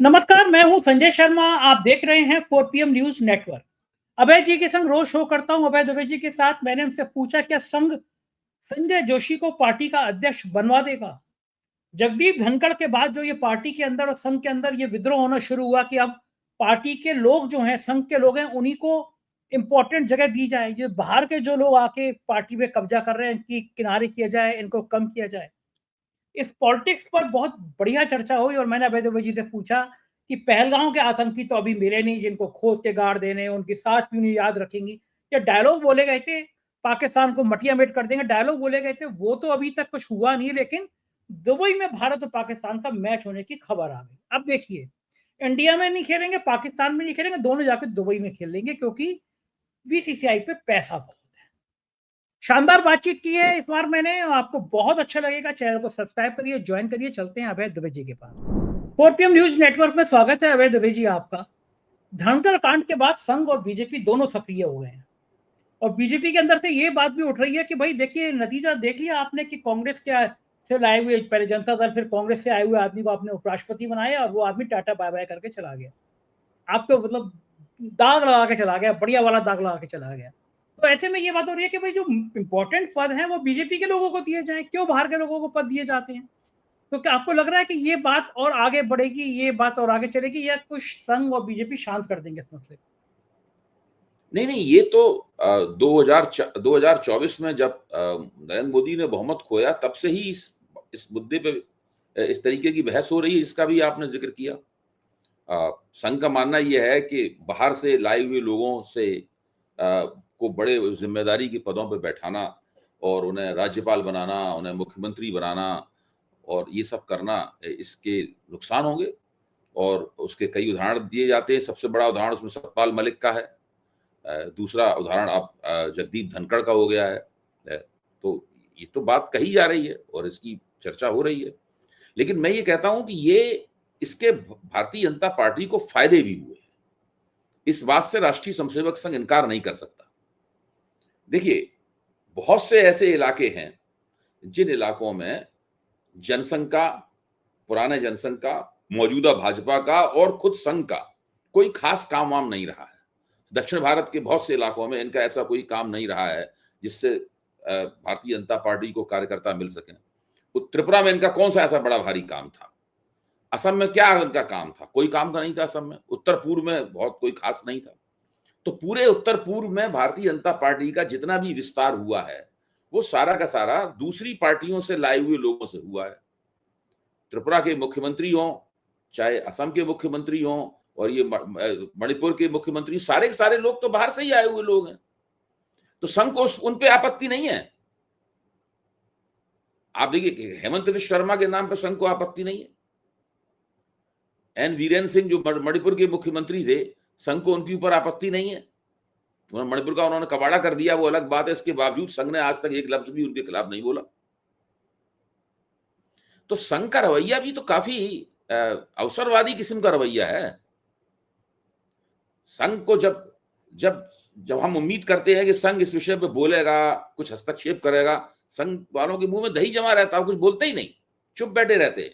नमस्कार, मैं हूं संजय शर्मा। आप देख रहे हैं 4 PM न्यूज नेटवर्क। अभय जी के संग रोज शो करता हूं, अभय दुबे जी के साथ। मैंने उनसे पूछा क्या संघ संजय जोशी को पार्टी का अध्यक्ष बनवा देगा। जगदीप धनखड़ के बाद जो ये पार्टी के अंदर और संघ के अंदर ये विद्रोह होना शुरू हुआ कि अब पार्टी के लोग जो हैं, संघ के लोग हैं, उन्हीं को इंपॉर्टेंट जगह दी जाए। ये बाहर के जो लोग आके पार्टी में कब्जा कर रहे हैं, इनकी किनारे किया जाए, इनको कम किया जाए। इस पॉलिटिक्स पर बहुत बढ़िया चर्चा हुई और मैंने अभय दुबे जी से पूछा कि पहलगांव के आतंकी तो अभी मिले नहीं, जिनको खोद के गाड़ देने, उनकी साथ क्यों नहीं याद रखेंगी। ये डायलॉग बोले गए थे, पाकिस्तान को मटिया मेट कर देंगे, डायलॉग बोले गए थे, वो तो अभी तक कुछ हुआ नहीं। लेकिन दुबई में भारत और पाकिस्तान का मैच होने की खबर आ गई। अब देखिए, इंडिया में नहीं खेलेंगे, पाकिस्तान में नहीं खेलेंगे, दोनों जाकर दुबई में खेल लेंगे, क्योंकि बीसीसीआई पे पैसा बहुत। शानदार बातचीत की है इस बार मैंने, आपको बहुत अच्छा लगेगा। चैनल को सब्सक्राइब करिए, ज्वाइन करिए। चलते हैं अभय दुबे जी के पास। 4 PM न्यूज नेटवर्क में स्वागत है अभय दुबे जी आपका। धनकर कांड के बाद संघ और बीजेपी दोनों सक्रिय हो गए हैं और बीजेपी के अंदर से ये बात भी उठ रही है कि भाई देखिए, नतीजा देख लिया आपने कि कांग्रेस के से लाए हुए, पहले जनता दल, फिर कांग्रेस से आए हुए आदमी को आपने उपराष्ट्रपति बनाया और वो आदमी टाटा बाय बाय करके चला गया। आपको मतलब दाग लगा के चला गया, बढ़िया वाला दाग लगा के चला गया। तो ऐसे में ये बात हो रही है कि भाई जो इंपॉर्टेंट पद हैं वो बीजेपी के लोगों को दिए जाएं, क्यों बाहर के लोगों को पद दिए जाते हैं। तो क्या आपको लग रहा है कि ये बात और आगे बढ़ेगी, ये बात और आगे चलेगी, या कुछ संघ और बीजेपी शांत कर देंगे इसमें से? नहीं नहीं, ये तो 2024 में जब नरेंद्र मोदी ने बहुमत खोया तब से ही इस मुद्दे पे इस तरीके की बहस हो रही है, जिसका भी आपने जिक्र किया। संघ का मानना यह है कि बाहर से लाए हुए लोगों से को बड़े जिम्मेदारी के पदों पर बैठाना और उन्हें राज्यपाल बनाना, उन्हें मुख्यमंत्री बनाना और ये सब करना, इसके नुकसान होंगे। और उसके कई उदाहरण दिए जाते हैं। सबसे बड़ा उदाहरण उसमें सतपाल मलिक का है। दूसरा उदाहरण आप जगदीप धनखड़ का हो गया है। तो ये तो बात कही जा रही है और इसकी चर्चा हो रही है। लेकिन मैं ये कहता हूं कि ये इसके भारतीय जनता पार्टी को फायदे भी हुए। इस बात से राष्ट्रीय स्वयंसेवक संघ इनकार नहीं कर सकता। देखिए, बहुत से ऐसे इलाके हैं जिन इलाकों में जनसंघ का, पुराने जनसंघ का, मौजूदा भाजपा का और खुद संघ का कोई खास काम वाम नहीं रहा है। दक्षिण भारत के बहुत से इलाकों में इनका ऐसा कोई काम नहीं रहा है जिससे भारतीय जनता पार्टी को कार्यकर्ता मिल सके। त्रिपुरा में इनका कौन सा ऐसा बड़ा भारी काम था? असम में क्या इनका काम था? कोई काम का नहीं था असम में। उत्तर पूर्व में बहुत कोई खास नहीं था। तो पूरे उत्तर पूर्व में भारतीय जनता पार्टी का जितना भी विस्तार हुआ है वो सारा का सारा दूसरी पार्टियों से लाए हुए लोगों से हुआ है। त्रिपुरा के मुख्यमंत्री हों, चाहे असम के मुख्यमंत्री हों, और ये मणिपुर के मुख्यमंत्री, सारे के सारे लोग तो बाहर से ही आए हुए लोग हैं। तो संघ को उन पे आपत्ति नहीं है। आप देखिए, हेमंत बिश्व शर्मा के नाम पे संघ को आपत्ति नहीं है। एन वीरेन सिंह जो मणिपुर के मुख्यमंत्री थे, संघ को उनके ऊपर आपत्ति नहीं है। मणिपुर का उन्होंने कबाड़ा कर दिया, वो अलग बात है। इसके बावजूद संघ ने आज तक एक लफ्ज भी उनके खिलाफ नहीं बोला। तो संघ का रवैया भी तो काफी अवसरवादी किस्म का रवैया है। संघ को जब जब जब हम उम्मीद करते हैं कि संघ इस विषय पे बोलेगा, कुछ हस्तक्षेप करेगा, संघ वालों के मुंह में दही जमा रहता है, कुछ बोलते ही नहीं, चुप बैठे रहते हैं।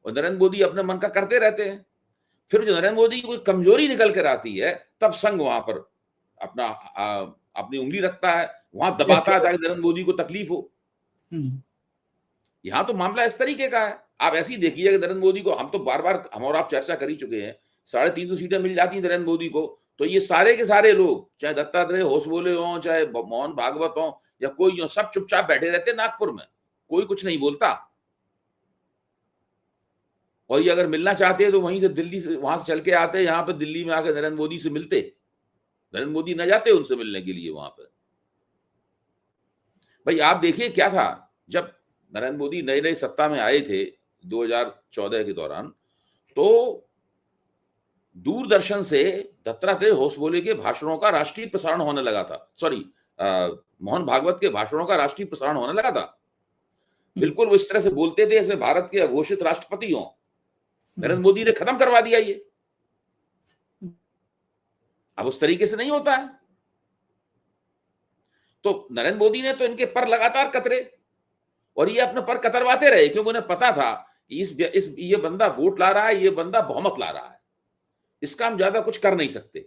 और नरेंद्र मोदी अपने मन का करते रहते हैं। फिर जो नरेंद्र मोदी की कोई कमजोरी निकल कर आती है, तब संघ वहां पर अपनी उंगली रखता है, वहां दबाता है ताकि नरेंद्र मोदी को तकलीफ हो। यहां तो मामला इस तरीके का है। आप ऐसे ही देखिए कि नरेंद्र मोदी को, हम तो बार बार हम और आप चर्चा कर ही चुके हैं, 350 सीटें मिल जाती हैं नरेंद्र मोदी को, तो ये सारे के सारे लोग, चाहे दत्तात्रेय होसबोले हों, चाहे मोहन भागवत हों, या कोई हो, सब चुपचाप बैठे रहते नागपुर में, कोई कुछ नहीं बोलता। और ये अगर मिलना चाहते हैं तो वहीं से, दिल्ली से, वहां से चल के आते, यहाँ पे दिल्ली में आकर नरेंद्र मोदी से मिलते। नरेंद्र मोदी न जाते उनसे मिलने के लिए वहां पर। भाई आप देखिए क्या था, जब नरेंद्र मोदी नए नए सत्ता में आए थे 2014 के दौरान, तो दूरदर्शन से दत्तात्रेय होसबोले के भाषणों का राष्ट्रीय प्रसारण होने लगा था। सॉरी, मोहन भागवत के भाषणों का राष्ट्रीय प्रसारण होने लगा था। बिल्कुल वो इस तरह से बोलते थे जैसे भारत के अघोषित राष्ट्रपति हों। नरेंद्र मोदी ने खत्म करवा दिया ये। अब उस तरीके से नहीं होता है। तो नरेंद्र मोदी ने तो इनके पर लगातार कतरे, और ये अपने पर कतरवाते रहे, क्योंकि उन्हें पता था ये बंदा वोट ला रहा है, ये बंदा बहुमत ला रहा है, इसका हम ज्यादा कुछ कर नहीं सकते।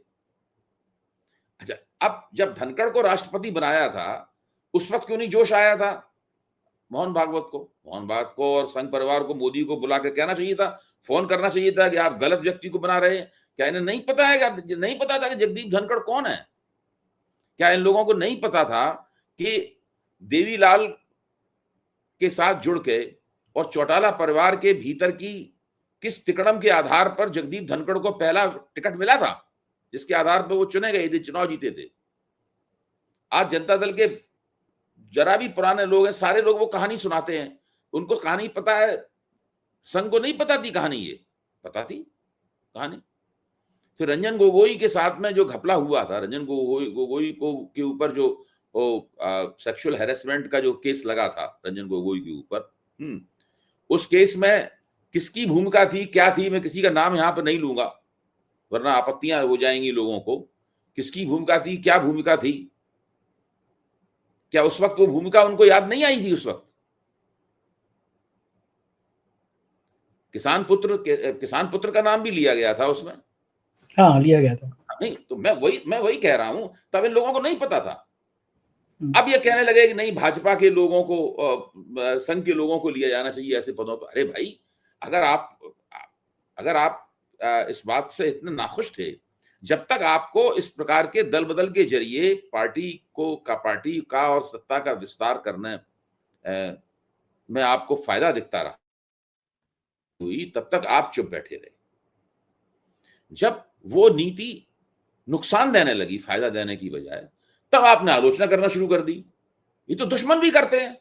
अच्छा, अब जब धनखड़ को राष्ट्रपति बनाया था, उस वक्त क्यों नहीं जोश आया था मोहन भागवत को और संघ परिवार को मोदी को बुला के कहना चाहिए था, फोन करना चाहिए था कि आप गलत व्यक्ति को बना रहे हैं। क्या इन्हें नहीं पता है, नहीं पता था कि जगदीप धनखड़ कौन है? क्या इन लोगों को नहीं पता था कि देवीलाल के साथ जुड़ के और चौटाला परिवार के भीतर की किस तिकड़म के आधार पर जगदीप धनखड़ को पहला टिकट मिला था, जिसके आधार पर वो चुने गए थे, चुनाव जीते थे? आज जनता दल के जरा भी पुराने लोग हैं, सारे लोग वो कहानी सुनाते हैं, उनको कहानी पता है। संघ को नहीं पता थी कहानी, ये पता थी कहानी। फिर रंजन गोगोई के साथ में जो घपला हुआ था, रंजन गोगोई को के ऊपर जो सेक्सुअल हैरेसमेंट का जो केस लगा था रंजन गोगोई के ऊपर, उस केस में किसकी भूमिका थी, क्या थी, मैं किसी का नाम यहां पर नहीं लूंगा वरना आपत्तियां हो जाएंगी लोगों को। किसकी भूमिका थी, क्या भूमिका थी? क्या उस वक्त वो भूमिका उनको याद नहीं आई थी? उस वक्त किसान पुत्र का नाम भी लिया गया था उसमें। हाँ, लिया गया था। नहीं तो मैं वही कह रहा हूं, तब इन लोगों को नहीं पता था। अब ये कहने लगे कि नहीं, भाजपा के लोगों को, संघ के लोगों को लिया जाना चाहिए ऐसे पदों पर। अरे भाई, अगर आप इस बात से इतने नाखुश थे, जब तक आपको इस प्रकार के दल बदल के जरिए पार्टी का और सत्ता का विस्तार करने में आपको फायदा दिखता रहा हुई, तब तक आप चुप बैठे रहे। जब वो नीति नुकसान देने लगी फायदा देने की बजाय, तब आपने आलोचना करना शुरू कर दी। ये तो दुश्मन भी करते हैं।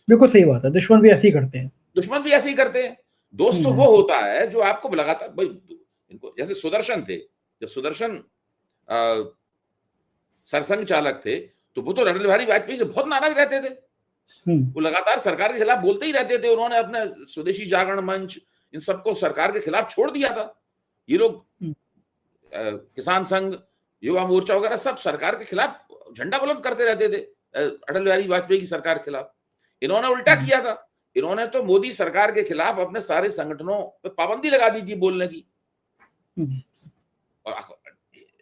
बिल्कुल सही बात है, दुश्मन भी ऐसे ही करते हैं। दोस्त तो वो होता है जो आपको लगातार, भाई इनको जैसे सुदर्शन थे, जब सुदर्शन सरसंघ चालक थे, तो वो तो अटल बिहारी वाजपेयी से बहुत नाराज रहते थे। वो लगातार सरकार के खिलाफ बोलते ही रहते थे। उन्होंने अपने स्वदेशी जागरण मंच, इन सबको सरकार के खिलाफ छोड़ दिया था। ये लोग किसान संघ, युवा मोर्चा वगैरह सब सरकार के खिलाफ झंडा बुलंद करते रहते थे अटल बिहारी वाजपेयी की सरकार के खिलाफ। इन्होंने उल्टा किया था। इन्होंने तो मोदी सरकार के खिलाफ अपने सारे संगठनों पर पाबंदी लगा दी थी बोलने की। और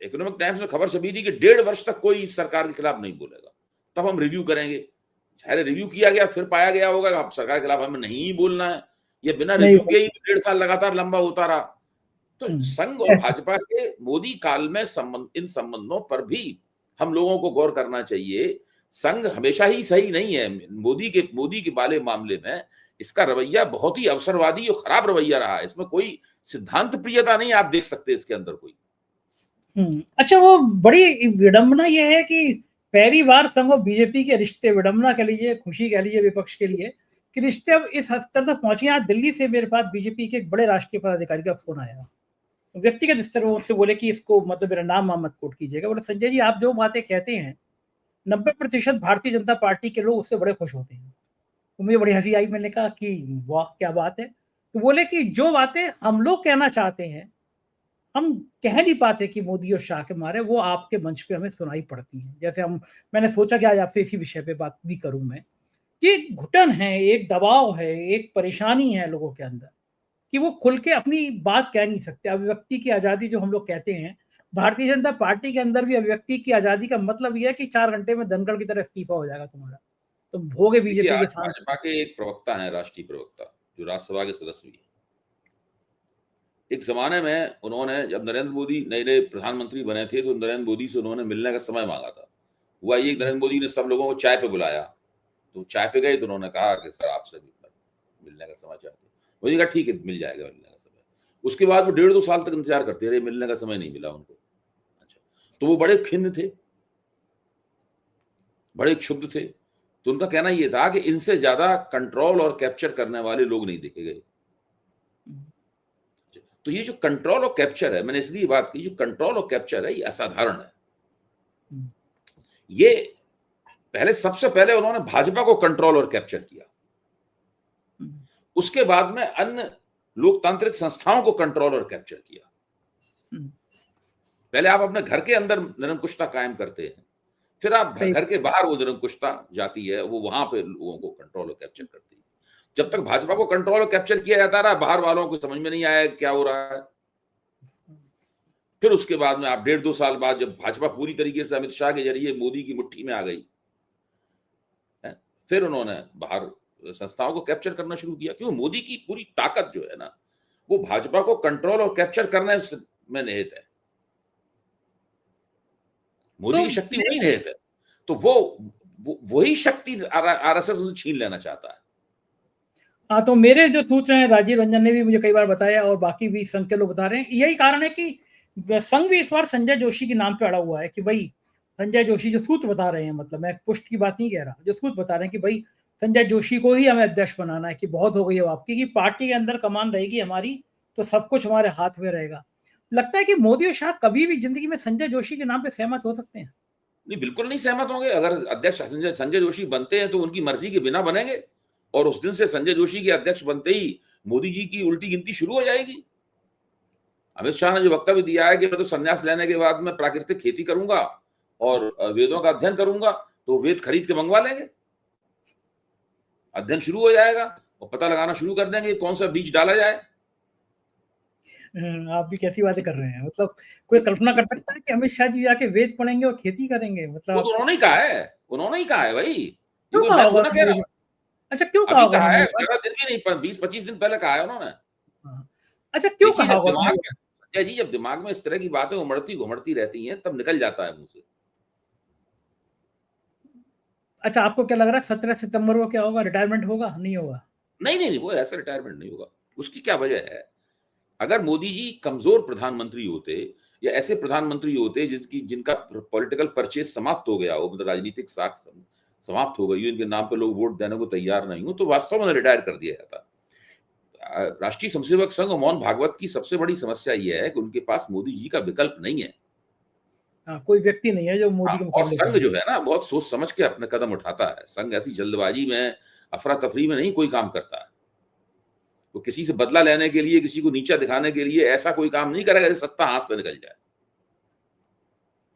इकोनॉमिक टाइम्स में खबर छपी थी कि 1.5 वर्ष तक कोई इस सरकार के खिलाफ नहीं बोलेगा, तब हम रिव्यू करेंगे। चाहे रिव्यू किया गया, फिर पाया गया होगा कि सरकार के खिलाफ हमें नहीं बोलना है। ये बिना रिव्यू के ही 1.5 साल लगातार लंबा होता रहा। तो संघ और भाजपा के मोदी काल में इन संबंधों पर भी हम लोगों को गौर करना चाहिए। संघ हमेशा ही सही नहीं है। मोदी के वाले मामले में इसका रवैया बहुत ही अवसरवादी और खराब रवैया रहा है। इसमें कोई सिद्धांत प्रियता नहीं आप देख सकते इसके अंदर कोई। अच्छा, वो बड़ी विडंबना यह है कि पहली बार संघ और बीजेपी के रिश्ते, विडंबना कह लीजिए, खुशी कह लीजिए विपक्ष के लिए, कि रिश्ते अब इस स्तर तक पहुंचे। आज दिल्ली से मेरे पास बीजेपी के एक बड़े राष्ट्रीय पदाधिकारी का फोन आया, व्यक्तिगत स्तर पर उससे बोले कि इसको मतलब मेरा नाम मत कोट कीजिएगा। बोले संजय जी, आप जो बातें कहते हैं 90% भारतीय जनता पार्टी के लोग उससे बड़े खुश होते हैं। तो मुझे बड़ी हंसी आई। मैंने कहा कि वाह क्या बात है। तो बोले कि जो बातें हम लोग कहना चाहते हैं, हम कह नहीं पाते कि मोदी और शाह के मारे, वो आपके मंच पे हमें सुनाई पड़ती हैं। जैसे मैंने सोचा कि आज आपसे इसी विषय पे बात भी करूं मैं, कि घुटन है, एक दबाव है, एक परेशानी है लोगों के अंदर कि वो खुल के अपनी बात कह नहीं सकते। अभिव्यक्ति की आजादी जो हम लोग कहते हैं, भारतीय जनता पार्टी के अंदर भी अभिव्यक्ति की आजादी का मतलब यह है कि 4 घंटे में धनखड़ की तरह इस्तीफा हो जाएगा तुम्हारा, तुम भोगे बीजेपी के साथ। भाजपा के एक प्रवक्ता हैं, राष्ट्रीय प्रवक्ता, जो राज्यसभा के सदस्य भी हैं। एक जमाने में उन्होंने, जब नरेंद्र मोदी नए प्रधानमंत्री बने थे, तो नरेंद्र मोदी से उन्होंने मिलने का समय मांगा था। हुआ ये, नरेंद्र मोदी ने सब लोगों को चाय पे बुलाया, तो चाय पे गए तो उन्होंने कहा कि सर आपसे मिलने का समय चाहते हैं। मोदी कहा ठीक है, मिल जाएगा मिलने का समय। उसके बाद वो 1.5-2 साल तक इंतजार करते रहे, मिलने का समय नहीं मिला उनको। अच्छा, तो वो बड़े खिन्न थे, बड़े क्षुब्ध थे। तो उनका कहना यह था कि इनसे ज्यादा कंट्रोल और कैप्चर करने वाले लोग नहीं देखे गए। तो ये जो कंट्रोल और कैप्चर है, मैंने इसलिए बात की, जो कंट्रोल और कैप्चर है ये असाधारण है। ये सबसे पहले उन्होंने भाजपा को कंट्रोल और कैप्चर किया, उसके बाद में अन्य लोकतांत्रिक संस्थाओं को कंट्रोल और कैप्चर किया। पहले आप अपने घर के अंदर निरंकुशता कायम करते हैं, फिर आप घर के बाहर वो निरंकुशता जाती है, वो वहां पे लोगों को कंट्रोल और कैप्चर करती है। जब तक भाजपा को कंट्रोल और कैप्चर किया जाता रहा, बाहर वालों को समझ में नहीं आया क्या हो रहा है। फिर उसके बाद में आप 1.5-2 साल बाद जब भाजपा पूरी तरीके से अमित शाह के जरिए मोदी की मुट्ठी में आ गई, फिर उन्होंने बाहर संस्थाओं को कैप्चर करना शुरू किया। क्यों? मोदी की पूरी ताकत जो है ना, वो भाजपा को कंट्रोल और कैप्चर करने में निहित है। मोदी की शक्ति वही निहित है, तो वही शक्ति आरएसएस उनसे छीन लेना चाहता है। हाँ, तो मेरे जो सूत्र हैं, राजीव रंजन ने भी मुझे कई बार बताया और बाकी भी संघ के लोग बता रहे हैं, यही कारण है कि संघ भी इस बार संजय जोशी के नाम पे अड़ा हुआ है कि भाई संजय जोशी, जो सूत्र बता रहे हैं, मतलब मैं पुष्ट की बात नहीं कह रहा, जो सूत्र बता रहे हैं कि भाई संजय जोशी को ही हमें अध्यक्ष बनाना है, कि बहुत हो गई है आपकी, कि पार्टी के अंदर कमान रहेगी हमारी, तो सब कुछ हमारे हाथ में रहेगा। लगता है कि मोदी और शाह कभी भी जिंदगी में संजय जोशी के नाम पे सहमत हो सकते हैं? नहीं, बिल्कुल नहीं सहमत होंगे। अगर अध्यक्ष संजय जोशी बनते हैं तो उनकी मर्जी के बिना बनेंगे, और उस दिन से संजय जोशी के अध्यक्ष बनते ही मोदी जी की उल्टी गिनती शुरू हो जाएगी। अमित शाह ने जो वक्तव्य दिया है कि मैं तो संन्यास लेने के बाद में प्राकृतिक खेती करूंगा और वेदों का अध्ययन करूंगा, तो वेद खरीद के मंगवा लेंगे, अध्ययन शुरू हो जाएगा और पता लगाना शुरू कर देंगे कौन सा बीज डाला जाए। आप भी कैसी बातें कर रहे हैं, मतलब कोई कल्पना कर सकता है कि अमित शाह जी जाके वेद पढ़ेंगे और खेती करेंगे? मतलब वो तो उन्होंने ही कहा है, उन्होंने ही कहा है भाई, ये क्यों कोई कहा मैं होगा थोड़ा कह रहा हूं। अच्छा, क्यों कहा अभी होगा कहा उन्होंने है, ये बात? ज्यादा दिन भी नहीं, 20-25 दिन पहले कहा है उन्होंने। हाँ। अच्छा, क्यों देखिए, कहा जब होगा दिमाग उन्होंने? में संजय जी, जब दिमाग में इस तरह की बातें उमड़ती घुमड़ती रहती हैं, तब निकल जाता है मुंह से। अच्छा, आपको क्या लग रहा है 17 सितंबर को क्या होगा? रिटायरमेंट होगा, नहीं होगा? नहीं नहीं नहीं, वो ऐसा रिटायरमेंट नहीं होगा। उसकी क्या वजह है? अगर मोदी जी कमजोर प्रधानमंत्री होते, या ऐसे प्रधानमंत्री होते जिनका पॉलिटिकल परचेज समाप्त हो गया हो, मतलब राजनीतिक साख समाप्त हो गई हो, इनके नाम पे लोग वोट देने को तैयार नहीं हो, तो वास्तव में रिटायर कर दिया जाता। राष्ट्रीय स्वयंसेवक संघ और मोहन भागवत की सबसे बड़ी समस्या यह है कि उनके पास मोदी जी का विकल्प नहीं है। हाँ, कोई व्यक्ति नहीं है जो मोदी हाँ, के और मुकाबले संघ करे। जो है ना, बहुत सोच समझ के अपने कदम उठाता है। संघ ऐसी जल्दबाजी में, अफरा तफरी में नहीं कोई काम करता है। तो किसी से बदला लेने के लिए, किसी को नीचा दिखाने के लिए ऐसा कोई काम नहीं करेगा जिससे सत्ता हाथ से निकल जाए।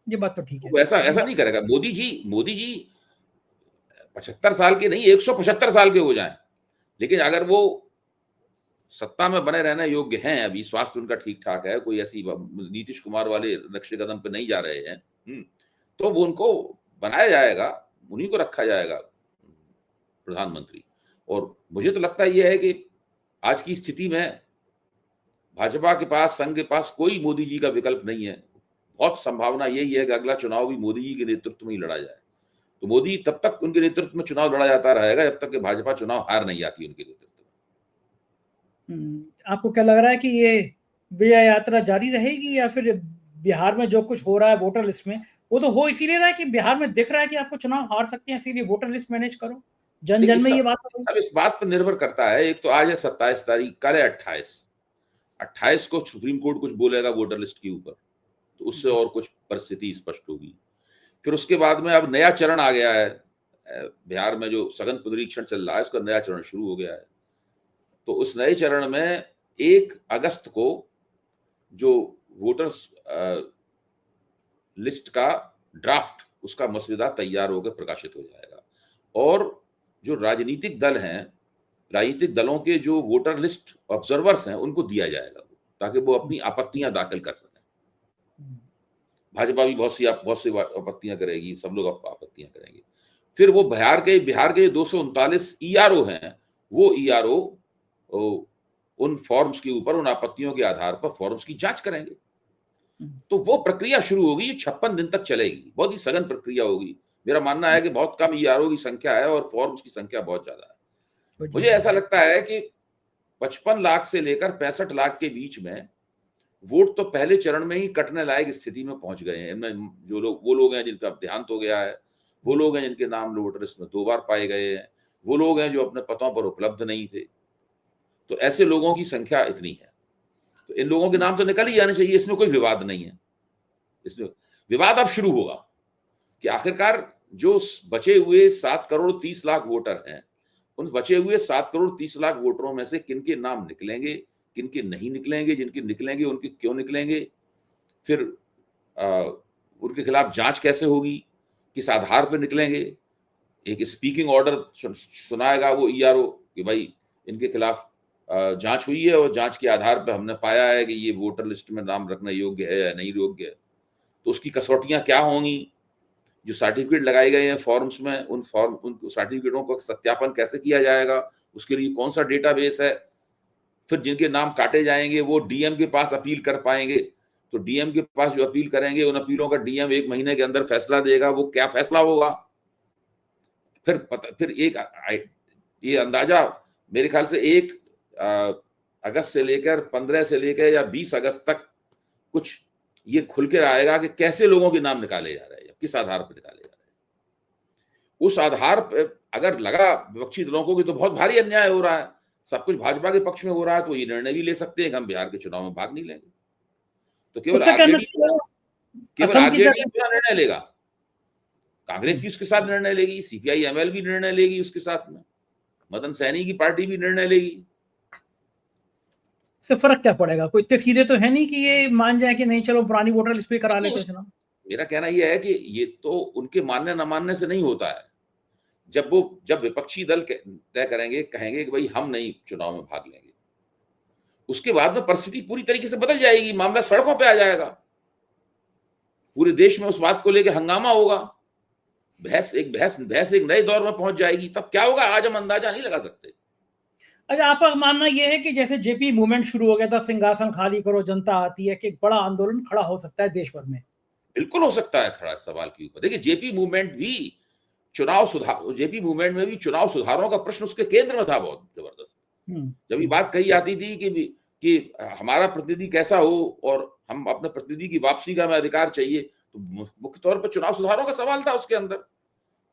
ये बात तो ठीक है। वो ऐसा ये ऐसा बात नहीं करेगा। मोदी जी 75 साल के नहीं, 175 साल के हो जाएं, लेकिन अगर वो सत्ता में बने रहने योग्य हैं, अभी स्वास्थ्य उनका ठीक ठाक है, कोई ऐसी नीतीश कुमार वाले नक्शे कदम पे नहीं जा रहे हैं, तो वो उनको बनाया जाएगा, उन्हीं को रखा जाएगा प्रधानमंत्री। और मुझे तो लगता है ये है कि आज की स्थिति में भाजपा के पास, संघ के पास कोई मोदी जी का विकल्प नहीं है। बहुत संभावना यही है कि अगला चुनाव भी मोदी जी के नेतृत्व में ही लड़ा जाए। तो मोदी तब तक उनके नेतृत्व में चुनाव लड़ा जाता रहेगा जब तक कि भाजपा चुनाव हार नहीं आती उनके नेतृत्व में। आपको क्या लग रहा है कि ये विजय यात्रा जारी रहेगी, या फिर बिहार में जो कुछ हो रहा है वोटर लिस्ट में, वो तो हो इसीलिए रहा है कि बिहार में दिख रहा है कि आपको चुनाव हार सकते हैं, इसीलिए वोटर लिस्ट मैनेज करो? जन देखिए, जन में ये बात हो सब इस बात पर निर्भर करता है। एक तो आज है 27 तारीख, कल है 28 को सुप्रीम कोर्ट कुछ बोलेगा वोटर लिस्ट के ऊपर, तो उससे और कुछ परिस्थिति स्पष्ट होगी। फिर उसके बाद में अब नया चरण आ गया है, बिहार में जो सघन पुनरीक्षण चल रहा है उसका नया चरण शुरू हो गया है। तो उस नए चरण में 1 अगस्त को जो वोटर्स लिस्ट का ड्राफ्ट, उसका मसौदा तैयार होकर प्रकाशित हो जाएगा, और जो राजनीतिक दल हैं, राजनीतिक दलों के जो वोटर लिस्ट ऑब्जर्वर्स हैं, उनको दिया जाएगा, ताकि वो अपनी आपत्तियां दाखिल कर सकें। भाजपा भी बहुत सी आपत्तियां करेगी, सब लोग आपत्तियां करेंगे। फिर वो बिहार के 239 ईआरओ हैं, वो ईआरओ उन फॉर्म्स के ऊपर, उन आपत्तियों के आधार पर फॉर्म्स की जांच करेंगे। तो वो प्रक्रिया शुरू होगी, 56 दिन तक चलेगी, बहुत ही सघन प्रक्रिया होगी। मेरा मानना है कि बहुत कम ईआरओ की संख्या है और फॉर्म्स की संख्या बहुत ज्यादा है। मुझे ऐसा लगता है कि 55 लाख से लेकर 65 लाख के बीच में वोट तो पहले चरण में ही कटने लायक स्थिति में पहुंच गए हैं। इनमें वो लोग हैं जिनका देहांत हो गया है, वो लोग हैं जिनके नाम वोटर लिस्ट में 2 बार पाए गए हैं, वो लोग हैं जो अपने पतों पर उपलब्ध नहीं थे। तो ऐसे लोगों की संख्या इतनी है, तो इन लोगों के नाम तो निकल ही जाने चाहिए, इसमें कोई विवाद नहीं है। इसमें विवाद अब शुरू होगा कि आखिरकार जो बचे हुए 7 करोड़ 30 लाख वोटर हैं, उन बचे हुए 7 करोड़ 30 लाख वोटरों में से किनके नाम निकलेंगे, किनके नहीं निकलेंगे, जिनके निकलेंगे उनके क्यों निकलेंगे, फिर उनके खिलाफ जांच कैसे होगी, किस आधार पर निकलेंगे। एक स्पीकिंग ऑर्डर सुनाएगा वो ईआरओ कि भाई इनके खिलाफ जांच हुई है और जांच के आधार पर हमने पाया है कि ये वोटर लिस्ट में नाम रखने योग्य है या नहीं योग्य है, तो उसकी कसौटियां क्या होंगी, जो सर्टिफिकेट लगाए गए हैं फॉर्म्स में, उन सर्टिफिकेटों का सत्यापन कैसे किया जाएगा, उसके लिए कौन सा डेटाबेस है, फिर जिनके नाम काटे जाएंगे वो डीएम के पास अपील कर पाएंगे, तो डीएम के पास जो अपील करेंगे उन अपीलों का डीएम 1 महीने के अंदर फैसला देगा, वो क्या फैसला होगा, फिर ये अंदाजा मेरे ख्याल से 1 अगस्त से लेकर 15 से लेकर या 20 अगस्त तक कुछ ये खुल कर आएगा कि कैसे लोगों के नाम निकाले जा रहे हैं, किस आधार पर निकाले जा रहे हैं। उस आधार पर अगर लगा विपक्षी दलों को कि तो बहुत भारी अन्याय हो रहा है, सब कुछ भाजपा के पक्ष में हो रहा है, तो ये निर्णय भी ले सकते हैं कि हम बिहार के चुनाव में भाग नहीं लेंगे। तो केवल आरजेडी निर्णय लेगा, कांग्रेस की उसके साथ निर्णय लेगी, सीपीआई एमएल भी निर्णय लेगी उसके साथ में, मदन सैनी की पार्टी भी निर्णय लेगी। से फर्क क्या पड़ेगा? कोई इतने सीधे तो है नहीं कि ये मान जाए कि नहीं चलो पुरानी वोटर लिस्ट पे करा लेते हैं चुनाव। मेरा कहना यह है कि ये तो उनके मानने न मानने से नहीं होता है। जब विपक्षी दल तय करेंगे, कहेंगे कि भाई हम नहीं चुनाव में भाग लेंगे, उसके बाद में परिस्थिति पूरी तरीके से बदल जाएगी, मामला सड़कों पे आ जाएगा, पूरे देश में उस बात को लेकर हंगामा होगा, बहस एक नए दौर में पहुंच जाएगी। तब क्या होगा आज हम अंदाजा नहीं लगा सकते। अच्छा, आपका मानना यह है कि जैसे जेपी मूवमेंट शुरू हो गया था, सिंहासन खाली करो जनता आती है, कि एक बड़ा आंदोलन खड़ा हो सकता है देश भर में? बिल्कुल हो सकता है खड़ा, सवाल के ऊपर। देखिए, जेपी मूवमेंट में भी चुनाव सुधारों का प्रश्न उसके केंद्र में था, बहुत जबरदस्त। जब ये बात कही जाती थी कि हमारा प्रतिनिधि कैसा हो और हम अपने प्रतिनिधि की वापसी का हमें अधिकार चाहिए, तो मुख्य तौर पर चुनाव सुधारों का सवाल था उसके अंदर।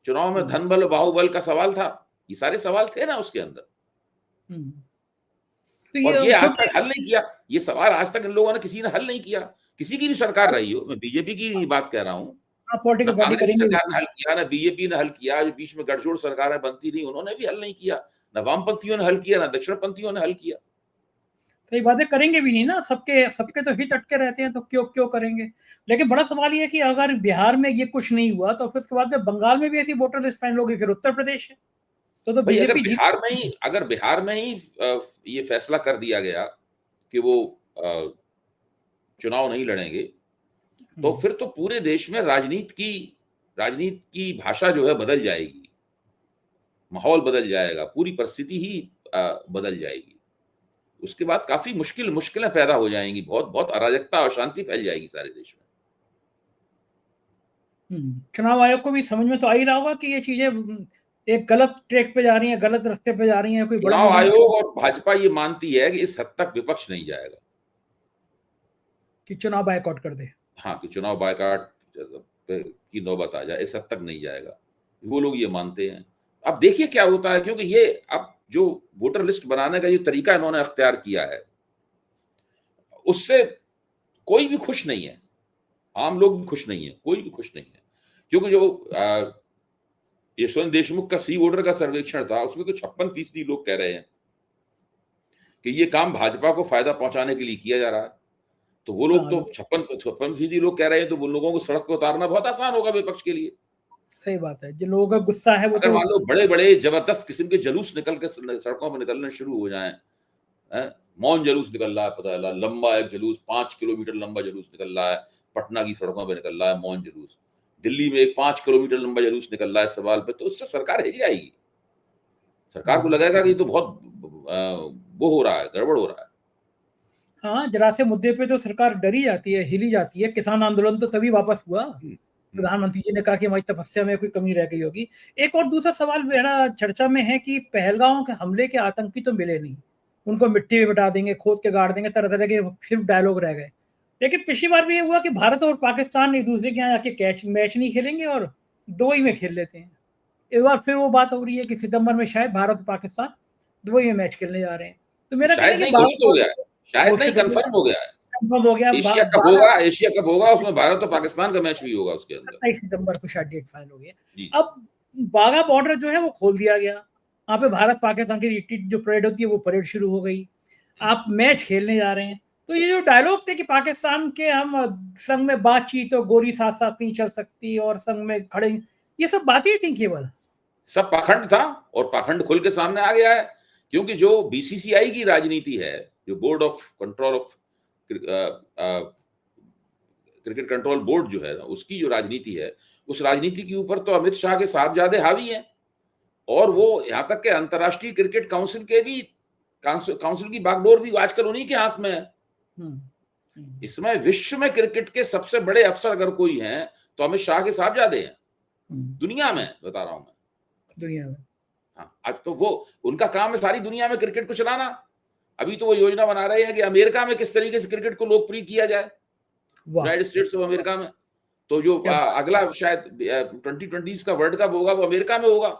चुनाव में धन बल बाहुबल का सवाल था, ये सारे सवाल थे ना उसके अंदर। तो और ये आज तक हल नहीं किया, ये सवाल आज तक इन लोगों ने किसी ने हल नहीं किया, किसी की भी सरकार रही हो। मैं बीजेपी की नहीं बात कह रहा हूँ, कांग्रेस सरकार ने हल किया, ना बीजेपी ने हल किया, जो बीच में गठजोड़ सरकारें बनती रही उन्होंने भी हल नहीं किया, ना वामपंथियों ने हल किया, ना दक्षिणपंथियों ने हल किया। कई बातें करेंगे भी नहीं ना, सबके तो हित अटके रहते हैं, तो क्यों करेंगे। लेकिन बड़ा सवाल ये है कि अगर बिहार में ये कुछ नहीं हुआ तो फिर उसके बाद में बंगाल में भी ऐसी वोटर लिस्ट फाइनल होगी, फिर उत्तर प्रदेश है, तो बीजेपी अगर बिहार में ही ये फैसला कर दिया गया कि वो चुनाव नहीं लड़ेंगे, तो फिर तो पूरे देश में राजनीति की भाषा जो है बदल जाएगी, माहौल बदल जाएगा, पूरी परिस्थिति ही बदल जाएगी। उसके बाद काफी मुश्किलें पैदा हो जाएंगी, बहुत अराजकता और अशांति फैल जाएगी सारे देश में। चुनाव आयोग को भी समझ में तो आ ही रहा होगा कि ये चीजें एक गलत ट्रैक पे जा रही हैं, गलत रास्ते पे जा रही हैं। कोई चुनाव आयोग और भाजपा ये मानती है कि इस हद तक विपक्ष नहीं जाएगा कि चुनाव बायकॉट कर दे। हाँ, कि चुनाव बायकॉट की नौबत आ जाए, इस हद तक नहीं जाएगा, वो लोग ये मानते हैं। अब देखिए क्या होता है, क्योंकि ये अब जो वोटर लिस्ट बनाने का ये तरीका इन्होंने अख्तियार किया है, उससे कोई भी खुश नहीं है, आम लोग भी खुश नहीं है, कोई भी खुश नहीं है। क्योंकि जो यशवंत देशमुख का सी वोटर का सर्वेक्षण था, उसमें तो 56% लोग कह रहे हैं कि ये काम भाजपा को फायदा पहुंचाने के लिए किया जा रहा है। तो वो लोग तो 56% लोग कह रहे हैं, तो वो लोगों को सड़क पर उतारना बहुत आसान होगा विपक्ष के लिए। सही बात है, जिन लोगों का गुस्सा है वो अगर मान लो बड़े जबरदस्त किस्म के जुलूस निकल के सड़कों पर निकलने शुरू हो जाएं, मौन जुलूस निकल रहा है, पता है, लंबा एक जुलूस, 5 किलोमीटर लंबा जुलूस निकल रहा है, पटना की सड़कों पर निकल रहा है मौन जुलूस, दिल्ली में एक 5 किलोमीटर लंबा जुलूस निकल रहा है सवाल पे, तो उससे सरकार हिल जाएगी। सरकार को लगेगा कि तो बहुत वो हो रहा है, गड़बड़ हो रहा है। हाँ, जरा से मुद्दे पे तो सरकार डरी जाती है, हिली जाती है। किसान आंदोलन तो तभी वापस हुआ, प्रधानमंत्री जी ने कहा कि हमारी तपस्या में कोई कमी रह गई होगी। एक और दूसरा सवाल मेरा चर्चा में है कि पहलगांव के हमले के आतंकी तो मिले नहीं, उनको मिट्टी में मिटा देंगे, खोद के गाड़ देंगे, तरह तरह के सिर्फ डायलॉग रह गए। लेकिन पिछली बार भी ये हुआ कि भारत और पाकिस्तान एक दूसरे के यहाँ आके मैच नहीं खेलेंगे और दुबई में खेल लेते हैं। इस बार फिर वो बात हो रही है कि सितंबर में शायद भारत और पाकिस्तान दुबई में मैच खेलने जा रहे हैं। तो मेरा शायद नहीं कंफर्म हो गया, एशिया कप होगा, उसमें भारत और पाकिस्तान का मैच भी होगा उसके अंदर। 27 सितंबर को शायद डेट फाइनल हो गया। अब बाघा बॉर्डर जो है वो खोल दिया गया, वहां पे भारत पाकिस्तान की जो परेड होती है वो परेड शुरू हो गई, आप मैच खेलने जा रहे हैं। तो ये जो डायलॉग थे कि पाकिस्तान के हम संग में बातचीत और गोली साथ साथ नहीं चल सकती और संग में खड़े, ये सब बातें थी केवल, सब पाखंड था और पाखंड खुल के सामने आ गया है क्योंकि जो बीसीसीआई की राजनीति है, जो board of control of cricket control board जो है ना, उसकी जो राजनीति है, उस राजनीति के ऊपर तो अमित शाह के साहबजादे हावी हैं, और वो यहाँ तक के अंतर्राष्ट्रीय क्रिकेट काउंसिल के भी काउंसिल की बागडोर भी आजकल उन्हीं के हाथ में है। इसमें विश्व में क्रिकेट के सबसे बड़े अफसर अगर कोई हैं तो अमित शाह के साहबजादे हैं, दुनिया में बता रहा हूं मैं, दुनिया में। हाँ, आज तो वो उनका काम है सारी दुनिया में क्रिकेट को चलाना। अभी तो वो योजना बना रहे हैं कि अमेरिका में किस तरीके से क्रिकेट को लोकप्रिय किया जाए, यूनाइटेड स्टेट्स ऑफ अमेरिका में। तो जो अगला शायद 2020 का वर्ल्ड कप होगा वो अमेरिका में होगा,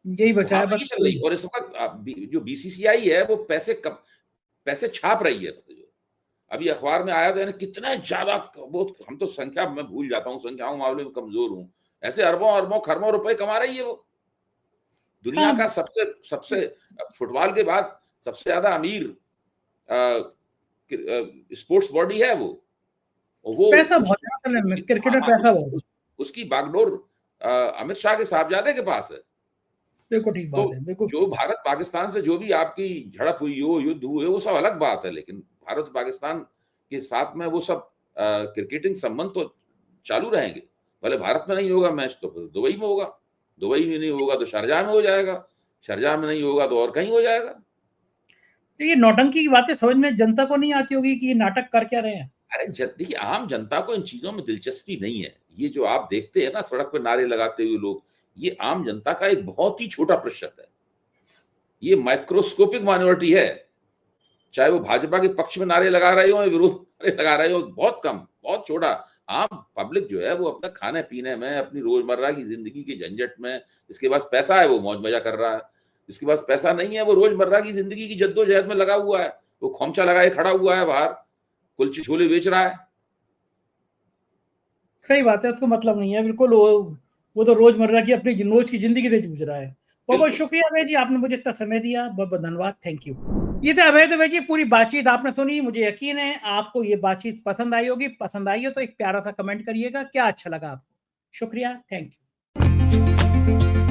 यही बचा है बस। चल रही। और इस वक्त जो बीसीसीआई है वो पैसे छाप रही है। अभी अखबार में आया था कितना ज्यादा, बहुत, हम तो संख्या मैं भूल जाता हूँ, संख्याओं मामले में कमजोर हूँ, ऐसे अरबों अरबों खरबों रुपए कमा रही है वो। दुनिया का सबसे फुटबॉल के बाद सबसे ज्यादा अमीर स्पोर्ट्स बॉडी है वो पैसा बहुत क्रिकेट में पैसा बहुत, उसकी बागडोर अमित शाह के साहबजादे के पास है। बिल्कुल ठीक बात है। बिल्कुल, जो भारत पाकिस्तान से जो भी आपकी झड़प हुई हो, युद्ध हुए, वो सब अलग बात है, लेकिन भारत पाकिस्तान के साथ में वो सब क्रिकेटिंग संबंध तो चालू रहेंगे। भले भारत में नहीं होगा मैच तो दुबई में होगा, दुबई में नहीं होगा तो शारजाह में हो जाएगा, शारजाह में नहीं होगा तो और कहीं हो जाएगा। तो ये नौटंकी की बातें समझ में जनता को नहीं आती होगी कि ये नाटक कर क्या रहे हैं। अरे देखिए, आम जनता को इन चीजों में दिलचस्पी नहीं है। ये जो आप देखते हैं ना सड़क पर नारे लगाते हुए लोग, ये आम जनता का एक बहुत ही छोटा प्रतिशत है, ये माइक्रोस्कोपिक माइनॉरिटी है। चाहे वो भाजपा के पक्ष में नारे लगा रहे हो या विरोध लगा रहे हो, बहुत कम, बहुत छोटा। आम पब्लिक जो है वो अपना खाने पीने में, अपनी रोजमर्रा की जिंदगी के झंझट में, जिसके पास पैसा है वो मौज मजा कर रहा है, जिसके पास पैसा नहीं है वो रोजमर्रा की जिंदगी की जद्दोजहद में लगा हुआ है, वो खोमचा लगाए खड़ा हुआ है बाहर, कुलचे छोले बेच रहा है। सही बात है, उसको मतलब नहीं है बिल्कुल, वो तो रोजमर्रा की अपनी रोज की जिंदगी से जूझ रहा है। बहुत बहुत शुक्रिया अभय जी, आपने मुझे इतना समय दिया, बहुत बहुत धन्यवाद, थैंक यू। ये थे अभय दुबे जी, पूरी बातचीत आपने सुनी, मुझे यकीन है आपको ये बातचीत पसंद आई होगी। पसंद आई हो तो एक प्यारा सा कमेंट करिएगा, क्या अच्छा लगा आपको। शुक्रिया, थैंक यू।